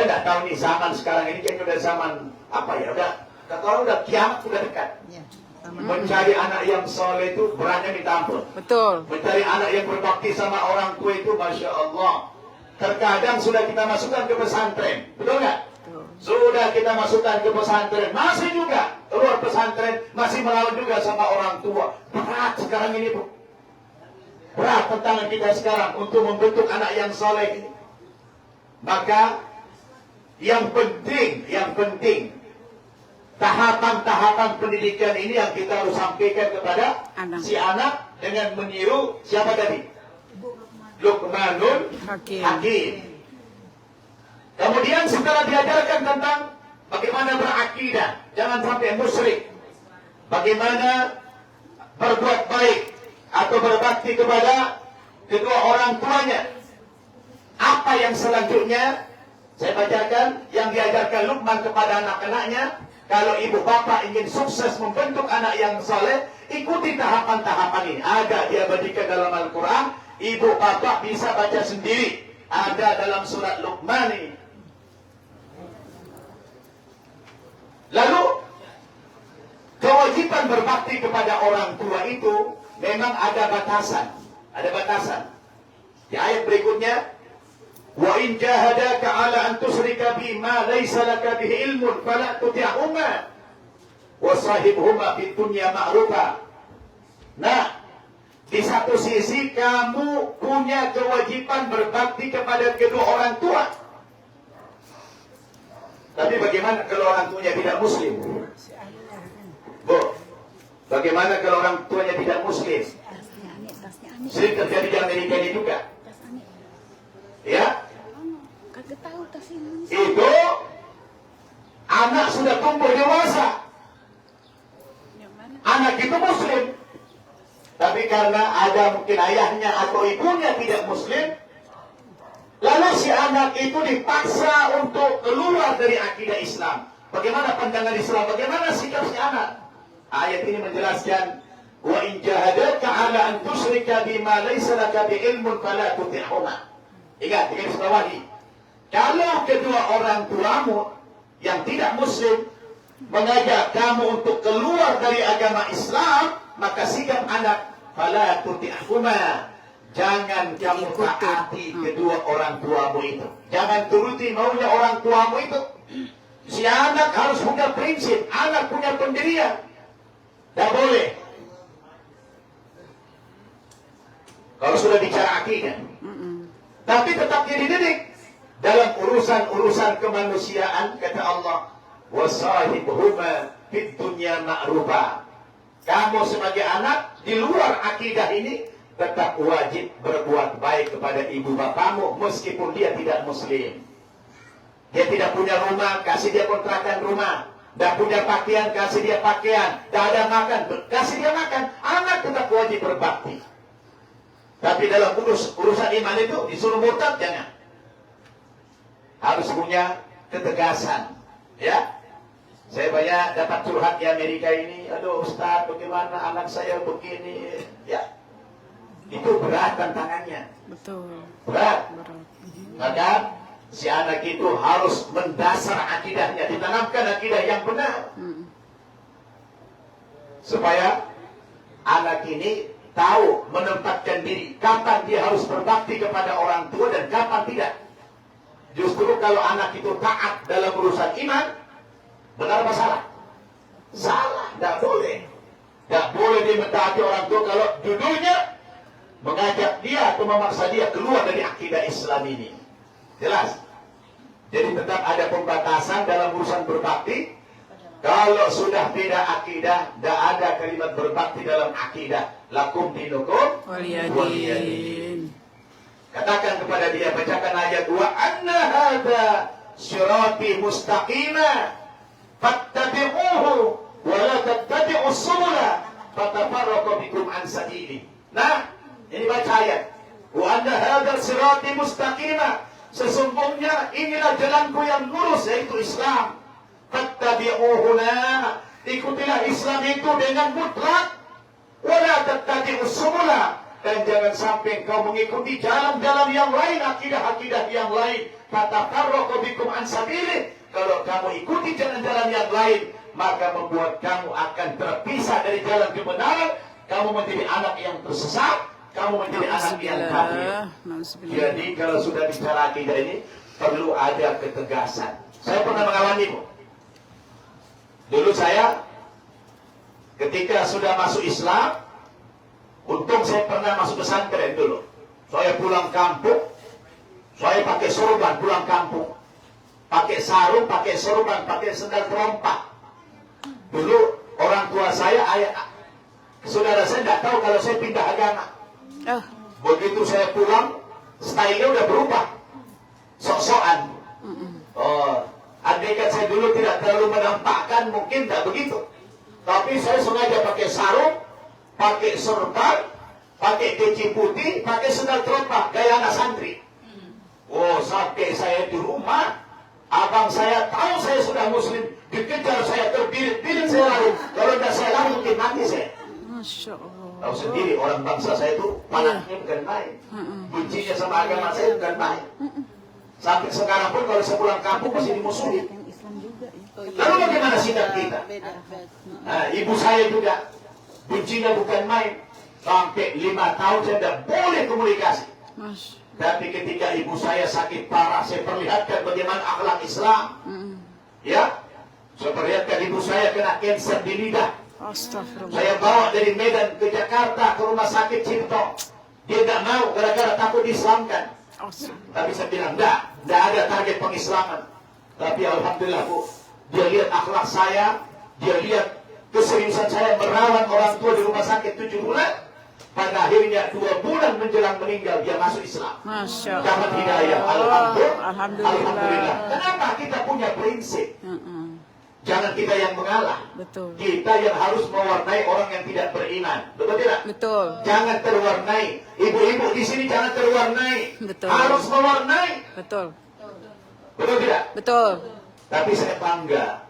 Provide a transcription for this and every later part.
Saya nggak tahu nih zaman sekarang ini kayaknya udah zaman apa ya? Udah kata orang udah kiamat udah dekat. Mencari anak yang soleh itu beratnya minta ampun. Betul. Mencari anak yang berbakti sama orang tua itu Masya Allah. Terkadang sudah kita masukkan ke pesantren, betul nggak? Sudah kita masukkan ke pesantren, masih juga keluar pesantren, masih melawan juga sama orang tua. Berat sekarang ini, Bu. Berat tantangan kita sekarang untuk membentuk anak yang soleh ini. Maka yang penting tahapan-tahapan pendidikan ini yang kita harus sampaikan kepada si anak dengan meniru siapa tadi? Luqmanul Hakim. Kemudian setelah diajarkan tentang bagaimana berakidah, jangan sampai musyrik, bagaimana berbuat baik atau berbakti kepada kedua orang tuanya. Apa yang selanjutnya saya bacakan yang diajarkan Luqman kepada anak-anaknya. Kalau ibu bapak ingin sukses membentuk anak yang saleh, ikuti tahapan-tahapan ini. Ada diabadikan dalam Al-Quran. Ibu bapak bisa baca sendiri. Ada dalam surat Luqman ini. Lalu kewajiban berbakti kepada orang tua itu memang ada batasan. Ada batasan. Di ayat berikutnya, wa in jahadaka ala an tusyrika bi ma laysa laka bihi ilmun fala tuti'huma wa sahibhuma fid dunya ma'rufa. Nah, di satu sisi kamu punya kewajiban berbakti kepada kedua orang tua. Tapi bagaimana kalau orang tuanya tidak muslim? Bu, bagaimana kalau orang tuanya tidak muslim? Sering terjadi di Amerika ini juga. Ya, itu anak sudah tumbuh dewasa, anak itu muslim, tapi karena ada mungkin ayahnya atau ibunya tidak muslim, lalu si anak itu dipaksa untuk keluar dari akidah Islam. Bagaimana pandangan Islam? Bagaimana sikap si anak? Ayat ini menjelaskan, wa in jahadaka ala an tusyrika bima laysa laka bi ilmun fala tuti'huma. Ingat, garis bawahi. Kalau kedua orang tuamu yang tidak muslim mengajak kamu untuk keluar dari agama Islam, maka sikap anak fala tuti'huma. Jangan kamu taati kedua orang tuamu itu. Jangan turuti maunya orang tuamu itu. Si anak harus punya prinsip, anak punya pendirian. Tidak boleh. Kalau sudah bicara akidah. Tapi tetap dididik dalam urusan-urusan kemanusiaan, kata Allah, wasahibhuma fid dunya ma'rufa. Kamu sebagai anak di luar akidah ini tetap wajib berbuat baik kepada ibu bapamu meskipun dia tidak muslim. Dia tidak punya rumah, kasih dia kontrakan rumah. Tidak punya pakaian, kasih dia pakaian. Tidak ada makan, kasih dia makan. Anak tetap wajib berbakti. Tapi dalam urusan iman itu disuruh murtad jangan. Harus punya ketegasan. Ya, saya banyak dapat curhat di Amerika ini. Aduh Ustaz, bagaimana anak saya begini? Ya, itu berat tantangannya. Betul. Berat. Maka si anak itu harus mendasar akidahnya, ditanamkan akidah yang benar, supaya anak ini tahu menempatkan diri, kapan dia harus berbakti kepada orang tua dan kapan tidak. Justru kalau anak itu taat dalam urusan iman, benar apa salah? Salah, tidak boleh. Tidak boleh dia mentaati orang tua kalau judulnya mengajak dia atau memaksa dia keluar dari akidah Islam ini. Jelas? Jadi tetap ada pembatasan dalam urusan berbakti. Kalau sudah beda akidah, tidak ada kalimat berbakti dalam akidah. Lakum dinukum waliyadin. Katakan kepada dia, bacakan ayat 2. Anna hadha sirati mustaqima fattabi'uhu wa la tattabi'us subula fatafarraqu bikum an sabili. Nah, ini baca ayat. Wa anna hadha sirati mustaqima. Sesungguhnya inilah jalanku yang lurus, yaitu Islam. Fattabi'uhuna, ikutilah Islam itu dengan mutlak. Wala tattabi'us subula, Dan jangan sampai kau mengikuti jalan-jalan yang lain, akidah-akidah yang lain. Fatafarraqu bikum an sabilih. Kalau kamu ikuti jalan-jalan yang lain, maka membuat kamu akan terpisah dari jalan kebenaran. Kamu menjadi anak yang tersesat, kamu menjadi anak yang kafir. Jadi kalau sudah bicara akidah ini, perlu ada ketegasan. Saya pernah mengalami. Dulu saya ketika sudah masuk Islam, untung saya pernah masuk pesantren dulu. Saya pulang kampung, saya pakai sorban pulang kampung. Pakai sarung, pakai sorban, pakai sendal terompak. Dulu orang tua saya, saudara saya tidak tahu kalau saya pindah agama. Begitu saya pulang, stylenya udah berubah. Sok-sokan. Andaikan saya dulu tidak terlalu menampakkan, mungkin tidak begitu. Tapi saya sengaja pakai sarung, pakai sorban, pakai peci putih, pakai sendal terompak, gaya anak santri. Sampai saya di rumah, abang saya tahu saya sudah muslim, dikejar saya, terbirit-birit saya lari. Kalau tidak saya lari, mungkin mati saya. Masya Allah. Tahu sendiri, orang bangsa saya itu panasnya bukan main. Bencinya sama agama saya bukan main. Sampai sekarang pun kalau saya pulang kampung masih dimusuhi. Lalu bagaimana sikap kita? Nah, ibu saya juga bencinya bukan main. Sampai 5 tahun saya tidak boleh komunikasi. Tapi ketika ibu saya sakit parah, saya perlihatkan bagaimana akhlak Islam. Ya, saya perlihatkan ibu saya kena kanker di lidah. Saya bawa dari Medan ke Jakarta ke rumah sakit Cipto. Dia tidak mau gara-gara takut diislamkan. Tapi saya bilang tidak ada target pengislaman. Tapi alhamdulillah Bu, dia lihat akhlak saya, dia lihat keseriusan saya merawat orang tua di rumah sakit 7 bulan. Pada akhirnya 2 bulan menjelang meninggal dia masuk Islam. Dapat hidayah. Alhamdulillah. Kenapa? Kita punya prinsip. Jangan kita yang mengalah. Betul. Kita yang harus mewarnai orang yang tidak beriman. Betul tidak? Betul. Jangan terwarnai. Ibu-ibu di sini jangan terwarnai. Betul. Harus mewarnai. Betul. Betul tidak? Betul. Tapi saya bangga.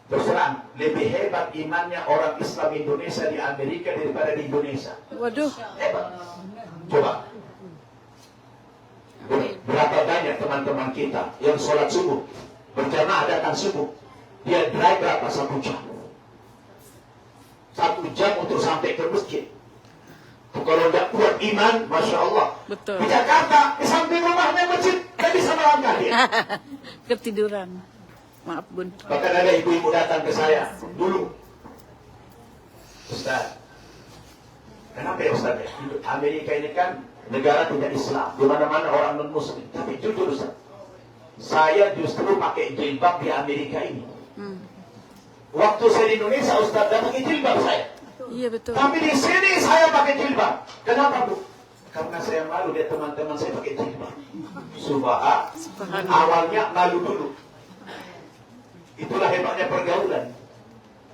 Terus terang, lebih hebat imannya orang Islam Indonesia di Amerika daripada di Indonesia. Waduh. Hebat. Coba. Berapa banyak teman-teman kita yang sholat subuh, berjamaah datang subuh, dia drive berapa? 1 jam. 1 jam untuk sampai ke masjid. Kalau tidak kuat iman, Masya Allah. Betul. Di Jakarta, di samping rumahnya masjid, tidak bisa melangkah dia. Ketiduran. Maaf Bun. Bahkan ada ibu-ibu datang ke saya dulu. Ustaz, kenapa ya Ustaz? Amerika ini kan negara tidak Islam, di mana-mana orang non-Muslim. Tapi jujur Ustaz, saya justru pakai jilbab di Amerika ini. Waktu saya di Indonesia Ustaz tidak pakai jilbab saya. Iya betul. Tapi di sini saya pakai jilbab. Kenapa Bu? Karena saya malu lihat teman-teman saya pakai jilbab. Subhanallah. Awalnya malu dulu. Itulah hebatnya pergaulan.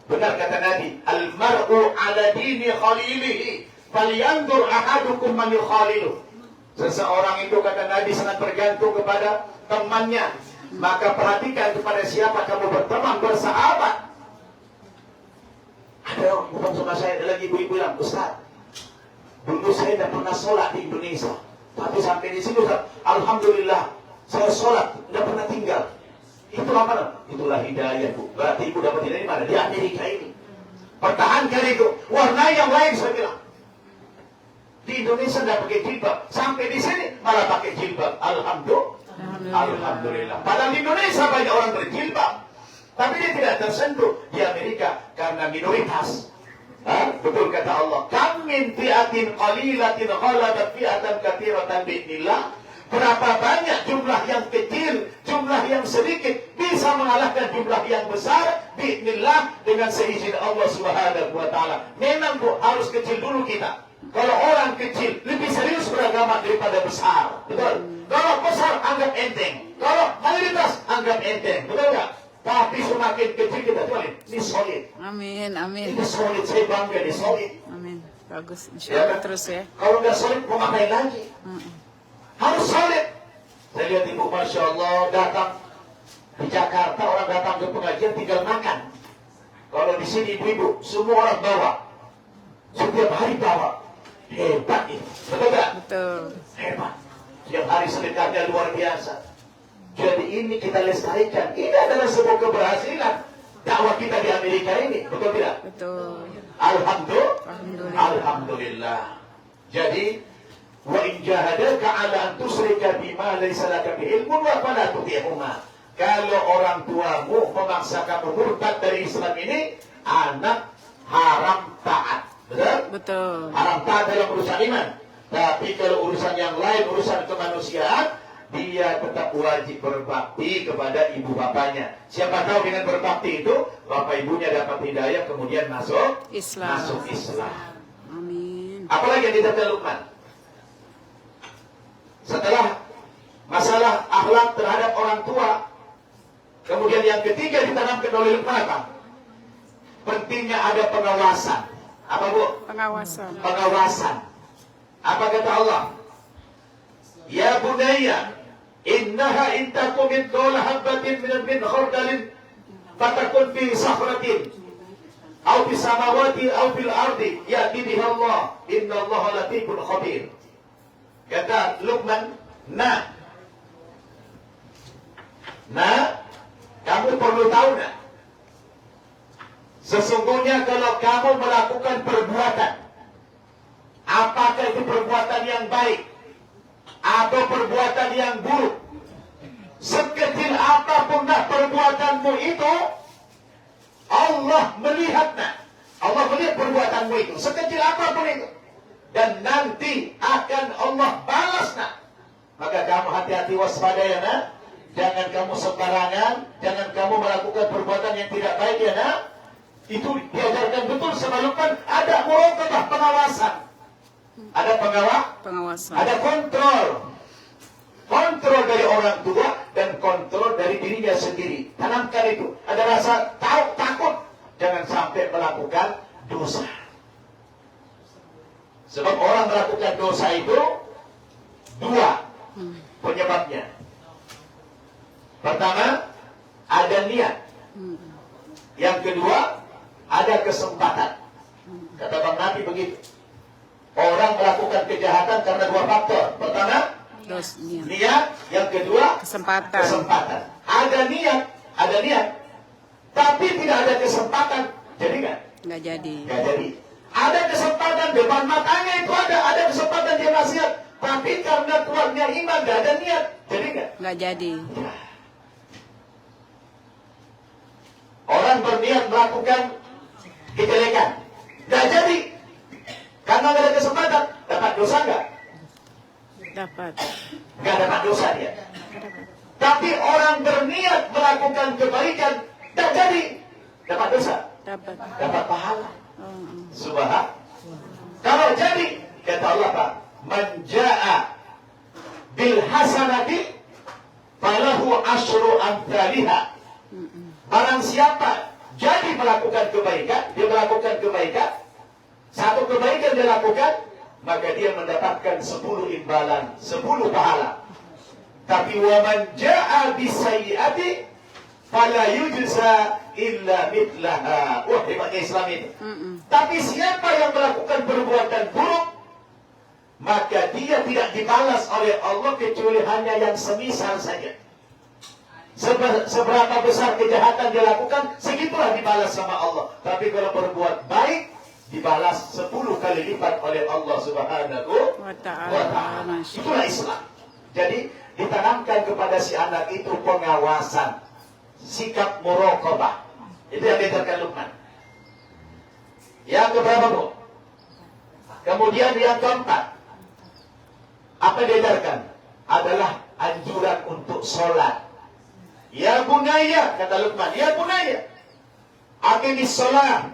Benar kata Nabi, al-mar'u ala dini khalilihi, falyanzur ahadukum man yukhaliluh. Seseorang itu kata Nabi sangat bergantung kepada temannya. Maka perhatikan kepada siapa kamu berteman, bersahabat. Ada orang bukan sama saya, ada lagi ibu-ibu bilang, Ustaz, dulu saya tidak pernah sholat di Indonesia, tapi sampai di sini Ustaz, alhamdulillah saya sholat, tidak pernah tinggal. Itulah mana? Itulah hidayah Bu. Berarti ibu dapat hidayah mana? Di Amerika ini. Pertahankan itu. Warna yang lain saya bilang. Di Indonesia tidak pakai jilbab, sampai di sini malah pakai jilbab. Alhamdulillah. Padahal di Indonesia banyak orang berjilbab, tapi dia tidak tersentuh. Di Amerika karena minoritas. Betul kata Allah. Kam min fi'atin qalilatin ghalabat fi'atan katsiratan bi'idznillah. Berapa banyak jumlah yang kecil, jumlah yang sedikit bisa mengalahkan jumlah yang besar bi'idznillah dengan seizin Allah Subhanahu wa taala. Memang Bu, harus kecil dulu kita. Kalau orang kecil lebih serius beragama daripada besar. Betul? Kalau besar anggap enteng. Kalau mayoritas anggap enteng. Betul enggak? Tapi semakin kecil kita tulis, ini solid. Amin, amin. Ini solid, saya bangga, ini solid. Amin. Bagus, insya Allah terus ya. Kalau nggak solid, mau ngapain lagi? Harus solid. Saya lihat ibu, Masya Allah, datang di Jakarta, orang datang ke pengajian tinggal makan. Kalau di sini ibu-ibu, semua orang bawa. Setiap hari bawa. Hebat ini. Betul nggak? Betul. Hebat. Setiap hari sedekahnya luar biasa. Jadi ini kita lestarikan. Ini adalah sebuah keberhasilan dakwah kita di Amerika ini. Betul tidak? Betul. Alhamdulillah. Alhamdulillah. Jadi, wa in jahadaka ala an tusyrika bima laysa laka bihi ilmun wa fala tuti'huma. Kalau orang tuamu memaksa kamu murtad dari Islam ini, anak haram taat. Betul? Betul. Haram taat dalam urusan iman. Tapi kalau urusan yang lain, urusan kemanusiaan, dia tetap wajib berbakti kepada ibu bapaknya. Siapa tahu dengan berbakti itu, bapak ibunya dapat hidayah, kemudian masuk Islam. Masuk Islam. Amin. Apalagi yang dikatakan Luqman? Setelah masalah akhlak terhadap orang tua, kemudian yang ketiga ditanamkan oleh Luqman apa? Pentingnya ada pengawasan. Apa Bu? Pengawasan. Pengawasan. Apa kata Allah? Ya bunayya, innaha in takum mithqala habatin min khardalin fatakun fi sakhratin aw fis samawati aw fil ardi ya'ti biha Allah, innallaha latifun khabir. Kata Luqman, nah, kamu perlu tahu nak, sesungguhnya kalau kamu melakukan perbuatan, apakah itu perbuatan yang baik atau perbuatan yang buruk, sekecil apapun dah perbuatanmu itu, Allah melihatnya. Allah melihat perbuatanmu itu, sekecil apapun itu, dan nanti akan Allah balasnya. Maka kamu hati-hati, waspada ya nak. Jangan kamu sembarangan, jangan kamu melakukan perbuatan yang tidak baik ya nak. Itu diajarkan betul sama Luqman. Ada muraqabah, pengawasan. Ada Pengawasan. ada kontrol dari orang tua dan kontrol dari dirinya sendiri. Tanamkan itu. Ada rasa takut, jangan sampai melakukan dosa. Sebab orang melakukan dosa itu dua penyebabnya. Pertama, ada niat. Yang kedua, ada kesempatan. Kata Bang Nabi begitu. Orang melakukan kejahatan karena dua faktor. Pertama, niat. Yang kedua, kesempatan. Ada niat, tapi tidak ada kesempatan. Jadi nggak? Nggak jadi. Nggak jadi. Ada kesempatan depan matanya itu ada kesempatan dia maksiat, tapi karena kuatnya iman nggak ada niat. Jadi nggak? Nggak jadi. Orang berniat melakukan kejelekan, nggak jadi. Karena nggak ada kesempatan, dapat dosa nggak? Dapat. Nggak dapat dosa dia. Tapi orang berniat melakukan kebaikan, nggak jadi, dapat dosa. Dapat pahala. Subhanallah. Kalau jadi, kata Allah Pak, manja'a bil hasanati falahu asyru amthaliha. Barang siapa jadi melakukan kebaikan, dia melakukan kebaikan, satu kebaikan dia lakukan, maka dia mendapatkan 10 imbalan, 10 pahala. Tapi wa man jaa bisayyi'ati fala yujza illa mithlaha. Wah, hebatnya Islam ini. Tapi siapa yang melakukan perbuatan buruk, maka dia tidak dibalas oleh Allah kecuali hanya yang semisal saja. Seberapa besar kejahatan dia lakukan, segitulah dibalas sama Allah. Tapi kalau berbuat baik, dibalas 10 kali lipat oleh Allah Subhanahu wa ta'ala. Itulah Islam. Jadi ditanamkan kepada si anak itu pengawasan, sikap muraqabah. Itu yang diajarkan Luqman. Yang keberapa Bu? Kemudian yang keempat, apa yang diajarkan? Adalah anjuran untuk sholat. Ya bunayya, kata Luqman, ya bunayya, aqimis sholat,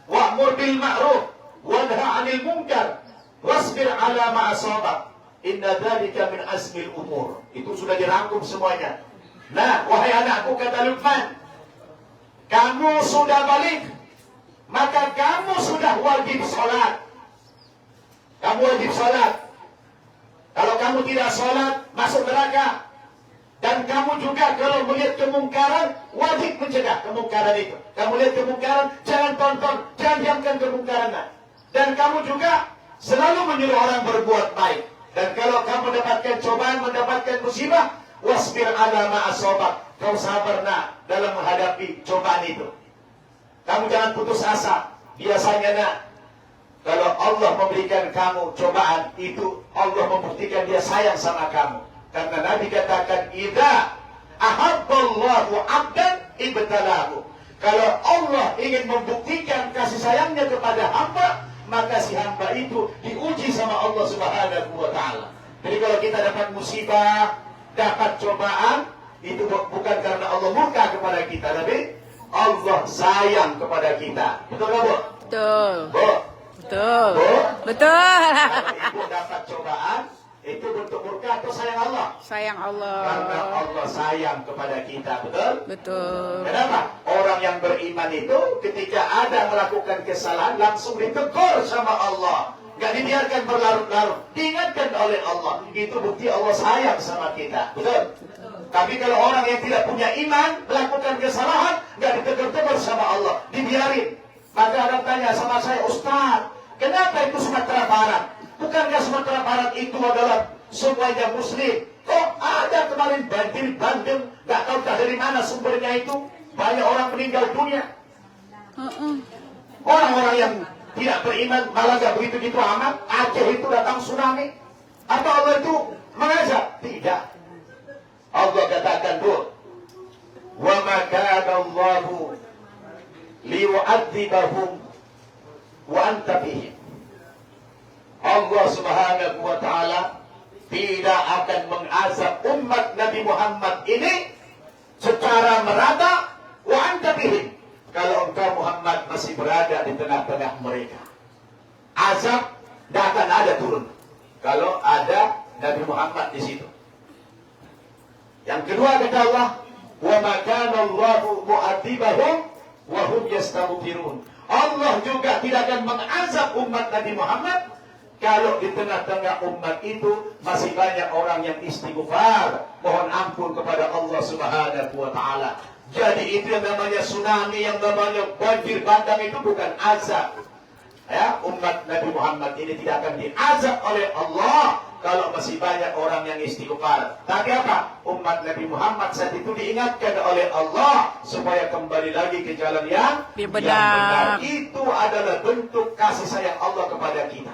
wa'mur bil ma'ruf, wanha 'anil munkar, wasbir 'ala ma asabak. Inna dzalika min azmil umur. Itu sudah dirangkum semuanya. Nah, wahai anakku, kata Luqman, kamu sudah balik, maka kamu sudah wajib sholat. Kamu wajib sholat. Kalau kamu tidak sholat, masuk neraka. Dan kamu juga kalau melihat kemungkaran, wajib mencegah kemungkaran itu. Kamu lihat kemungkaran, jangan tonton, jangan diamkan kemungkaran. Dan kamu juga selalu menyuruh orang berbuat baik. Dan kalau kamu mendapatkan cobaan, mendapatkan musibah, wasbir ala ma asabak. Kau sabar nak dalam menghadapi cobaan itu. Kamu jangan putus asa. Biasanya nak, kalau Allah memberikan kamu cobaan, itu Allah membuktikan dia sayang sama kamu. Karena Nabi katakan, idza ahabballahu 'abdan ibtalahu. Kalau Allah ingin membuktikan kasih sayangnya kepada hamba, maka si hamba itu diuji sama Allah Subhanahu wa taala. Jadi kalau kita dapat musibah, dapat cobaan, itu bukan karena Allah murka kepada kita, tapi Allah sayang kepada kita. Betul nggak, Bu? Betul. Bu? Betul. Bu? Betul. Kalau ibu dapat cobaan, itu bentuk murka atau sayang Allah? Sayang Allah. Karena Allah sayang kepada kita, betul? Betul. Kenapa? Orang yang beriman itu ketika ada melakukan kesalahan langsung ditegur sama Allah. Gak dibiarkan berlarut-larut. Diingatkan oleh Allah. Itu bukti Allah sayang sama kita. Betul? Tapi kalau orang yang tidak punya iman melakukan kesalahan, gak ditegur-tegur sama Allah. Dibiarin. Maka ada tanya sama saya, Ustaz, kenapa itu Sumatera Barat? Bukankah Sumatera Barat itu adalah semuanya Muslim? Kok ada kemarin banjir bandang, gak tahu dari mana sumbernya itu? Banyak orang meninggal dunia. Orang-orang yang tidak beriman malah gak begitu-gitu amat. Aceh itu datang tsunami. Apa Allah itu mengajak? Tidak. Allah katakan, Bu, wa ma kana Allahu liyu'adzibahum wa anta fihim. Allah Subhanahu wa taala tidak akan mengazab umat Nabi Muhammad ini secara merata wa anta bihim, kalau engkau Muhammad masih berada di tengah-tengah mereka. Azab tidak akan ada turun kalau ada Nabi Muhammad di situ. Yang kedua kata Allah, wa ma kana Allahu mu'adzibahum wa hum yastaghfirun. Allah juga tidak akan mengazab umat Nabi Muhammad kalau di tengah-tengah umat itu masih banyak orang yang istighfar, mohon ampun kepada Allah Subhanahu wa taala. Jadi itu yang namanya tsunami, yang namanya banjir bandang itu bukan azab. Ya, umat Nabi Muhammad ini tidak akan diazab oleh Allah kalau masih banyak orang yang istighfar. Tapi apa? Umat Nabi Muhammad saat itu diingatkan oleh Allah supaya kembali lagi ke jalan yang benar. Itu adalah bentuk kasih sayang Allah kepada kita.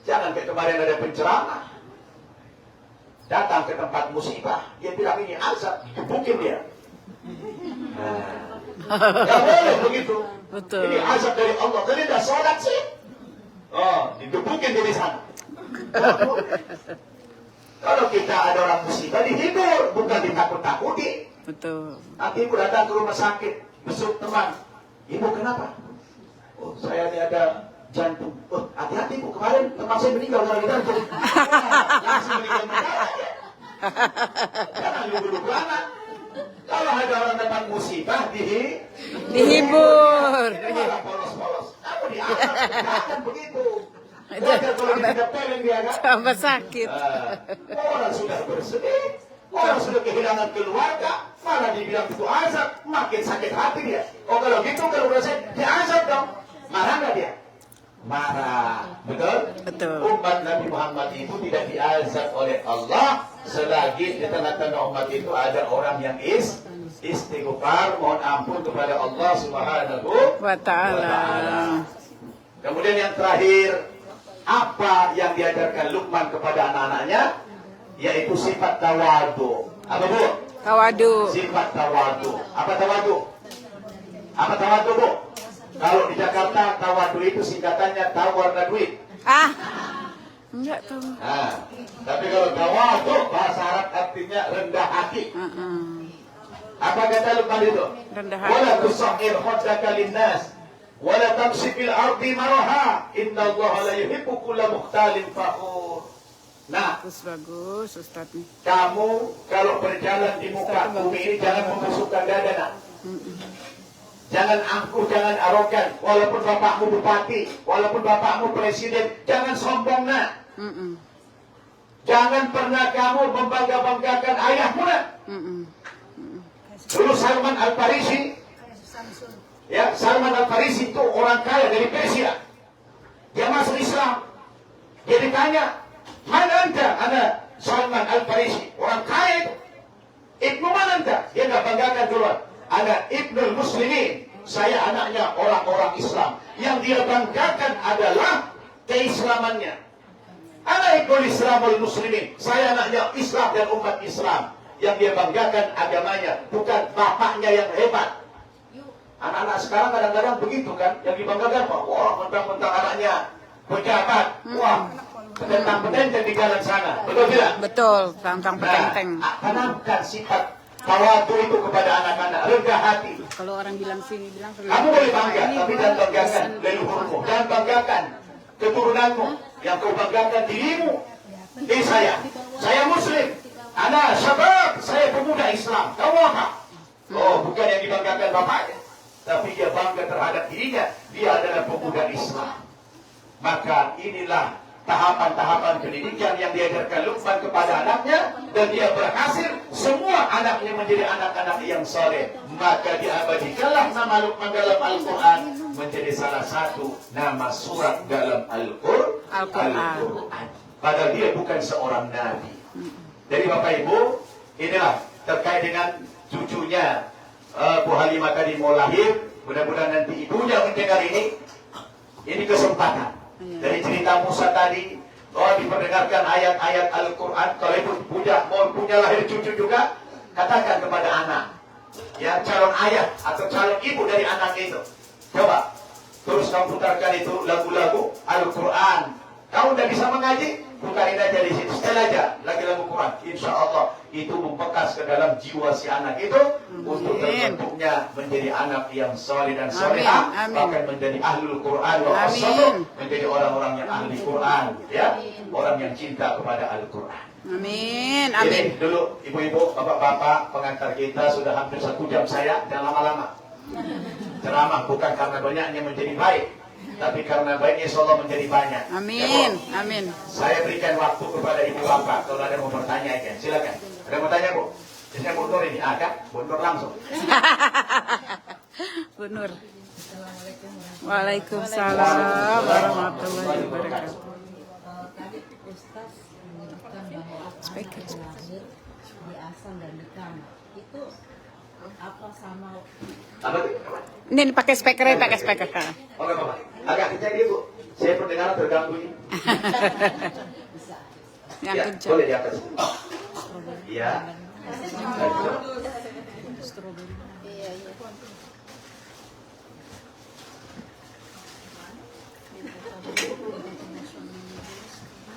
Jangan kayak kemarin ada penceramah datang ke tempat musibah, dia bilang ini azab, digebukin dia. Gak boleh begitu. Betul. Ini azab dari Allah. Tadi dah sholat sih. Oh, digebukin dia di sana. Kalau kita ada orang musibah, dihibur, bukan ditakut-takuti. Betul. Nanti ibu datang ke rumah sakit, besuk teman. Ibu kenapa? Oh, saya ini ada jantung. Oh, hati-hati Bu, kemarin teman saya meninggal karena jantung. Langsung meninggal mendadak ya. Jangan lugu-lugu anak. Kalau ada orang dapat musibah, dihibur. Malah polos-polos. Kamu diangkat, jangan begitu. Wajar kalau ditepelin dia kan. Tambah sakit. Orang sudah bersedih, orang sudah kehilangan keluarga, malah dibilang itu azab, makin sakit hati dia. Oh kalau gitu, kalau udah saya diazab dong. Marah nggak dia? Marah. Betul? Betul. Umat Nabi Muhammad itu tidak diazab oleh Allah selagi di tengah-tengah umat itu ada orang yang istighfar, mohon ampun kepada Allah Subhanahu Wa ta'ala. Kemudian yang terakhir, apa yang diajarkan Luqman kepada anak-anaknya? Yaitu sifat tawadu. Apa Bu? Tawadu. Sifat tawadu. Apa tawadu? Apa tawadu Bu? Kalau di Jakarta tawadu itu singkatannya tahu warna duit. Enggak tahu. Nah, tapi kalau tawadu bahasa Arab artinya rendah hati. Apa kata Luqman itu? Rendah hati. Wala tusahhir khaddaka linnas wala tamshi fil ardi maraha innallaha la yuhibbu kulla mukhtalin fakhur. Nah, Bagus Ustaz nih. kamu kalau berjalan di muka bumi ini jangan membusukkan dada nak. Jangan angkuh, jangan arogan. Walaupun bapakmu bupati, walaupun bapakmu presiden, jangan sombong nak. Jangan pernah kamu membangga-banggakan ayahmu nak. Dulu Salman Al-Farisi Ya, Salman Al-Farisi itu orang kaya dari Persia. Dia masuk Islam. Dia ditanya, "Man anta?" Ana Salman Al-Farisi, orang kaya itu. "Ibnu man anta?" Dia nggak banggakan keluar. "Ana ibnul muslimin." Saya anaknya orang-orang Islam. Yang dia banggakan adalah keislamannya. "Ana ibnul Islamul muslimin." Saya anaknya Islam dan umat Islam. Yang dia banggakan agamanya, bukan bapaknya yang hebat. Anak-anak sekarang kadang-kadang begitu kan, yang dibanggakan, wah mentang-mentang anaknya pejabat, wah petentang-petenteng di jalan sana, betul tidak? Betul, tantang petenteng. Tanamkan sifat tawadu itu kepada anak-anak, rendah hati. Kalau orang bilang sini, bilang Kamu boleh bangga, tapi jangan banggakan leluhurmu, jangan banggakan keturunanmu, yang kau banggakan dirimu. Ini saya Muslim, anak syabab, saya pemuda Islam. Kamu apa? Oh, bukan yang dibanggakan bapaknya, tapi dia bangga terhadap dirinya. Dia adalah pemuda Islam. Maka inilah tahapan-tahapan pendidikan yang diajarkan Luqman kepada anaknya, dan dia berhasil. Semua anaknya menjadi anak-anak yang soleh. Maka diabadikanlah nama Luqman dalam Al-Quran menjadi salah satu nama surat dalam Al-Quran. Padahal dia bukan seorang nabi. Jadi Bapak Ibu, inilah terkait dengan cucunya Bu Halimah tadi mau lahir. Mudah-mudahan nanti ibunya mendengar ini. Ini kesempatan. Dari cerita Musa tadi, diperdengarkan ayat-ayat Al-Quran. Kalau ibu mau punya lahir cucu juga, katakan kepada anak, ya, calon ayah atau calon ibu dari anak itu. Coba terus kamu putarkan itu lagu-lagu Al-Quran. Kamu udah bisa mengaji, pukarin aja di situ, setel aja lagi lagu Quran. Insya Allah itu membekas ke dalam jiwa si anak itu untuk terbentuknya menjadi anak yang soleh dan solehah, bahkan menjadi ahlul Quran, menjadi orang-orang yang ahli Quran, ya, orang yang cinta kepada Al-Quran. Amin, Jadi amin. dulu ibu-ibu, bapak-bapak, pengantar kita sudah hampir 1 jam saya, jangan lama-lama. Ceramah bukan karena banyaknya menjadi baik, tapi karena baiknya insya Allah menjadi banyak. Amin, Ya, amin. saya berikan waktu kepada ibu bapak kalau ada yang mau bertanya aja, silakan. Ada yang mau tanya Bu? Biasanya Bu Nur ini ada, Bu Nur langsung. Bu Nur. Waalaikumsalam warahmatullahi wabarakatuh. Tadi Ustaz menyebutkan bahwa Speaker. lahir di asal dan di kamar itu apa sama Apa itu? Ini pakai speaker, pakai speaker. Oke Bapak, agak kencang dia Bu. Saya pendengaran terganggu ini. Yang Ya, kencang. boleh di atas. Iya.